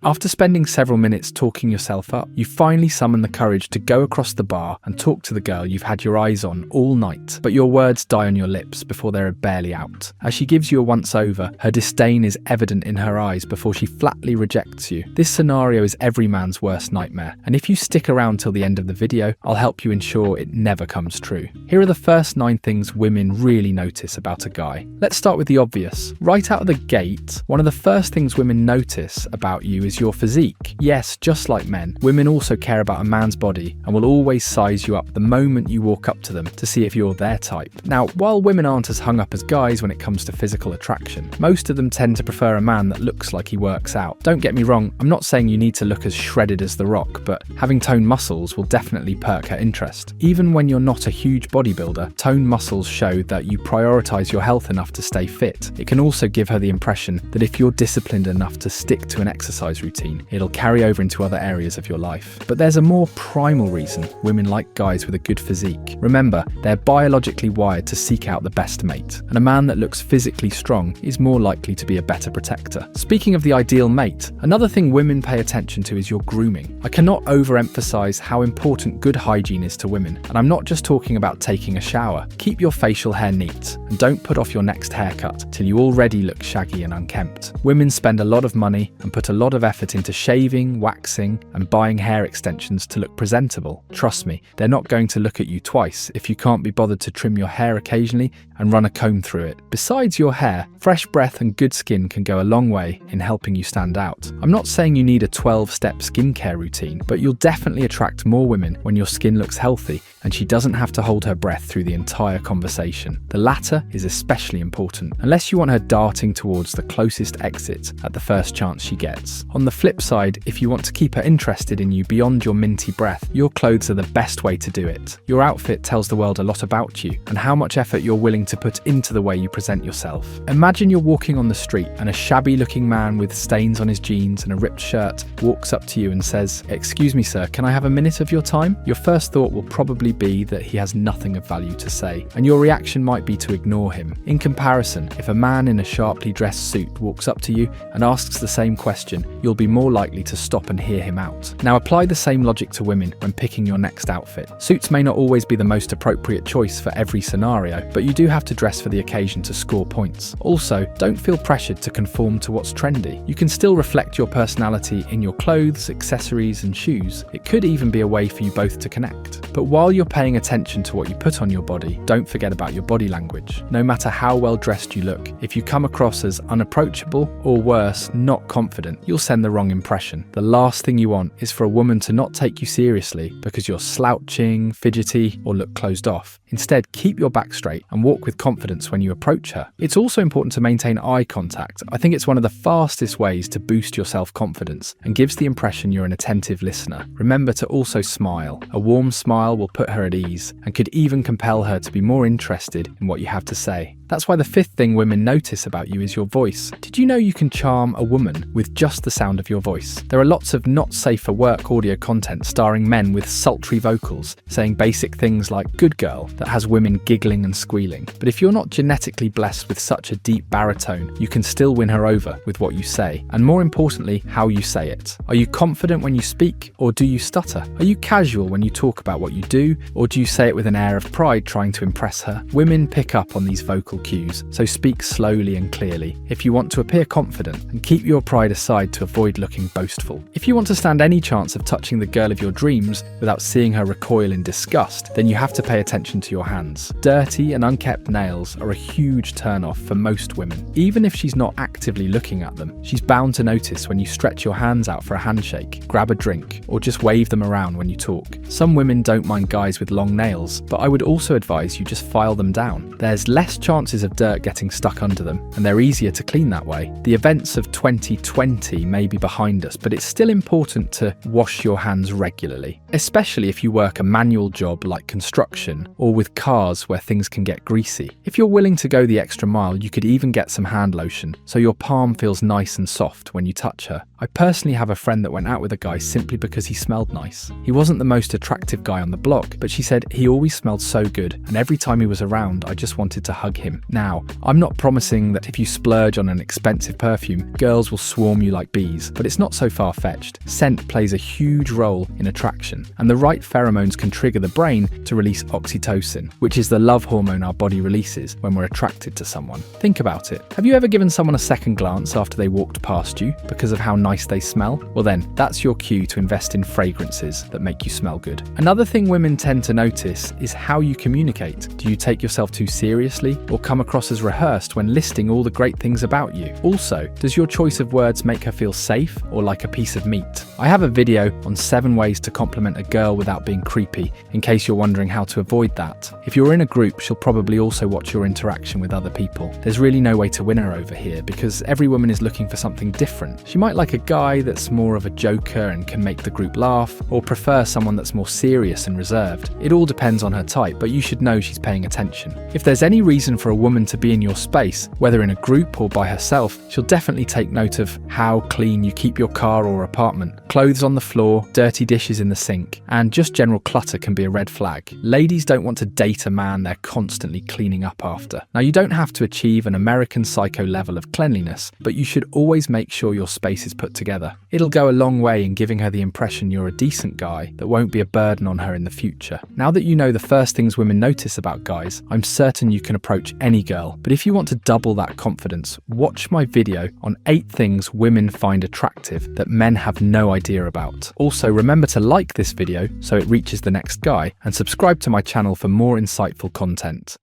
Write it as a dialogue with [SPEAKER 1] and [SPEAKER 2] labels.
[SPEAKER 1] After spending several minutes talking yourself up, you finally summon the courage to go across the bar and talk to the girl you've had your eyes on all night, but your words die on your lips before they're barely out. As she gives you a once-over, her disdain is evident in her eyes before she flatly rejects you. This scenario is every man's worst nightmare, and if you stick around till the end of the video, I'll help you ensure it never comes true. Here are the first 9 things women really notice about a guy. Let's start with the obvious. Right out of the gate, one of the first things women notice about you is your physique. Yes, just like men, women also care about a man's body and will always size you up the moment you walk up to them to see if you're their type. Now, while women aren't as hung up as guys when it comes to physical attraction, most of them tend to prefer a man that looks like he works out. Don't get me wrong, I'm not saying you need to look as shredded as The Rock, but having toned muscles will definitely perk her interest. Even when you're not a huge bodybuilder, toned muscles show that you prioritize your health enough to stay fit. It can also give her the impression that if you're disciplined enough to stick to an exercise routine, it'll carry over into other areas of your life. But there's a more primal reason women like guys with a good physique. Remember, they're biologically wired to seek out the best mate, and a man that looks physically strong is more likely to be a better protector. Speaking of the ideal mate, another thing women pay attention to is your grooming. I cannot overemphasize how important good hygiene is to women, and I'm not just talking about taking a shower. Keep your facial hair neat, and don't put off your next haircut till you already look shaggy and unkempt. Women spend a lot of money and put a lot of effort into shaving, waxing, and buying hair extensions to look presentable. Trust me, they're not going to look at you twice if you can't be bothered to trim your hair occasionally and run a comb through it. Besides your hair, fresh breath and good skin can go a long way in helping you stand out. I'm not saying you need a 12-step skincare routine, but you'll definitely attract more women when your skin looks healthy and she doesn't have to hold her breath through the entire conversation. The latter is especially important, unless you want her darting towards the closest exit at the first chance she gets. On the flip side, if you want to keep her interested in you beyond your minty breath, your clothes are the best way to do it. Your outfit tells the world a lot about you and how much effort you're willing to put into the way you present yourself. Imagine you're walking on the street and a shabby-looking man with stains on his jeans and a ripped shirt walks up to you and says, "Excuse me, sir, can I have a minute of your time?" Your first thought will probably be that he has nothing of value to say, and your reaction might be to ignore him. In comparison, if a man in a sharply dressed suit walks up to you and asks the same question, you'll be more likely to stop and hear him out. Now apply the same logic to women when picking your next outfit. Suits may not always be the most appropriate choice for every scenario, but you do have to dress for the occasion to score points. Also, don't feel pressured to conform to what's trendy. You can still reflect your personality in your clothes, accessories, and shoes. It could even be a way for you both to connect. But while you're paying attention to what you put on your body, don't forget about your body language. No matter how well dressed you look, if you come across as unapproachable or worse, not confident, you'll send the wrong impression. The last thing you want is for a woman to not take you seriously because you're slouching, fidgety, or look closed off. Instead, keep your back straight and walk with confidence when you approach her. It's also important to maintain eye contact. I think it's one of the fastest ways to boost your self-confidence and gives the impression you're an attentive listener. Remember to also smile. A warm smile will put her at ease and could even compel her to be more interested in what you have to say. That's why the 5th thing women notice about you is your voice. Did you know you can charm a woman with just the sound of your voice? There are lots of not safe for work audio content starring men with sultry vocals, saying basic things like "good girl" that has women giggling and squealing. But if you're not genetically blessed with such a deep baritone, you can still win her over with what you say, and more importantly, how you say it. Are you confident when you speak, or do you stutter? Are you casual when you talk about what you do, or do you say it with an air of pride trying to impress her? Women pick up on these vocal cues, so speak slowly and clearly if you want to appear confident, and keep your pride aside to avoid looking boastful. If you want to stand any chance of touching the girl of your dreams without seeing her recoil in disgust, then you have to pay attention to your hands. Dirty and unkept nails are a huge turn-off for most women. Even if she's not actively looking at them, she's bound to notice when you stretch your hands out for a handshake, grab a drink, or just wave them around when you talk. Some women don't mind guys with long nails, but I would also advise you just file them down. There's less chances of dirt getting stuck under them, and they're easier to clean that way. The events of 2020 may be behind us, but it's still important to wash your hands regularly, especially if you work a manual job like construction or with cars where things can get greasy. If you're willing to go the extra mile, you could even get some hand lotion so your palm feels nice and soft when you touch her. I personally have a friend that went out with a guy simply because he smelled nice. He wasn't the most attractive guy on the block, but she said he always smelled so good, and every time he was around, I just wanted to hug him. Now, I'm not promising that if you splurge on an expensive perfume, girls will swarm you like bees, but it's not so far-fetched. Scent plays a huge role in attraction, and the right pheromones can trigger the brain to release oxytocin, which is the love hormone our body releases when we're attracted to someone. Think about it. Have you ever given someone a second glance after they walked past you because of how nice they smell? Well then, that's your cue to invest in fragrances that make you smell good. Another thing women tend to notice is how you communicate. Do you take yourself too seriously or come across as rehearsed when listing all the great things about you? Also, does your choice of words make her feel safe or like a piece of meat? I have a video on 7 ways to compliment a girl without being creepy, in case you're wondering how to avoid that. If you're in a group, she'll probably also watch your interaction with other people. There's really no way to win her over here because every woman is looking for something different. She might like a guy that's more of a joker and can make the group laugh, or prefer someone that's more serious and reserved. It all depends on her type, but you should know she's paying attention. If there's any reason for a woman to be in your space, whether in a group or by herself, she'll definitely take note of how clean you keep your car or apartment. Clothes on the floor, dirty dishes in the sink, and just general clutter can be a red flag. Ladies don't want to date a man they're constantly cleaning up after. Now, you don't have to achieve an American Psycho level of cleanliness, but you should always make sure your space is put together. It'll go a long way in giving her the impression you're a decent guy that won't be a burden on her in the future. Now that you know the first things women notice about guys, I'm certain you can approach any girl. But if you want to double that confidence, watch my video on 8 things women find attractive that men have no idea about. Also, remember to like this video so it reaches the next guy, and subscribe to my channel for more insightful content.